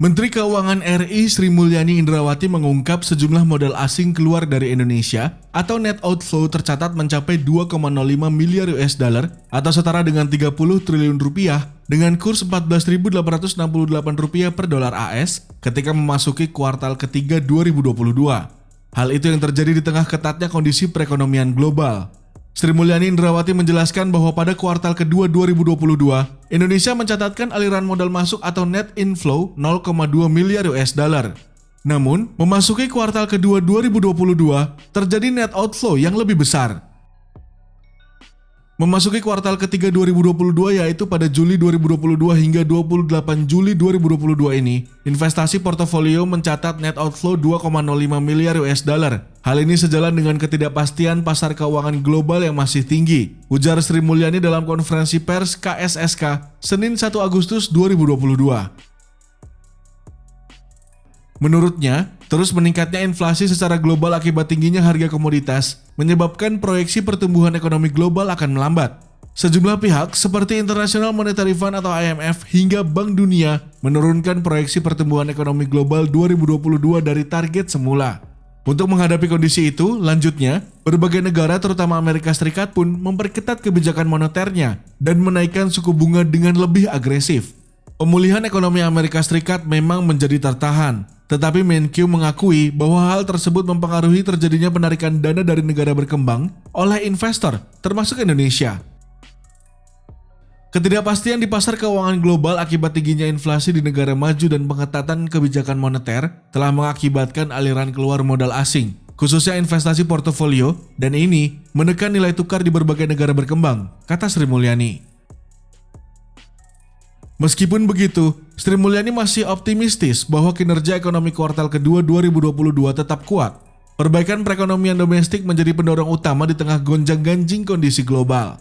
Menteri Keuangan RI Sri Mulyani Indrawati mengungkap sejumlah modal asing keluar dari Indonesia atau net outflow tercatat mencapai 2,05 miliar US dollar atau setara dengan 30 triliun rupiah dengan kurs 14.868 rupiah per dolar AS ketika memasuki kuartal ketiga 2022. Hal itu yang terjadi di tengah ketatnya kondisi perekonomian global. Sri Mulyani Indrawati menjelaskan bahwa pada kuartal kedua 2022, Indonesia mencatatkan aliran modal masuk atau net inflow 0,2 miliar US dollar. Namun, memasuki kuartal kedua 2022, terjadi net outflow yang lebih besar. Memasuki kuartal ketiga 2022 yaitu pada Juli 2022 hingga 28 Juli 2022 ini, investasi portofolio mencatat net outflow 2,05 miliar US dollar. Hal ini sejalan dengan ketidakpastian pasar keuangan global yang masih tinggi, ujar Sri Mulyani dalam konferensi pers KSSK Senin 1 Agustus 2022. Menurutnya, terus meningkatnya inflasi secara global akibat tingginya harga komoditas menyebabkan proyeksi pertumbuhan ekonomi global akan melambat. Sejumlah pihak seperti International Monetary Fund atau IMF hingga Bank Dunia menurunkan proyeksi pertumbuhan ekonomi global 2022 dari target semula. Untuk menghadapi kondisi itu, lanjutnya, berbagai negara terutama Amerika Serikat pun memperketat kebijakan moneternya dan menaikkan suku bunga dengan lebih agresif. Pemulihan ekonomi Amerika Serikat memang menjadi tertahan, tetapi Menkyu mengakui bahwa hal tersebut mempengaruhi terjadinya penarikan dana dari negara berkembang oleh investor, termasuk Indonesia. Ketidakpastian di pasar keuangan global akibat tingginya inflasi di negara maju dan pengetatan kebijakan moneter telah mengakibatkan aliran keluar modal asing, khususnya investasi portofolio, dan ini menekan nilai tukar di berbagai negara berkembang, kata Sri Mulyani. Meskipun begitu, Sri Mulyani masih optimistis bahwa kinerja ekonomi kuartal kedua 2022 tetap kuat. Perbaikan perekonomian domestik menjadi pendorong utama di tengah gonjang-ganjing kondisi global.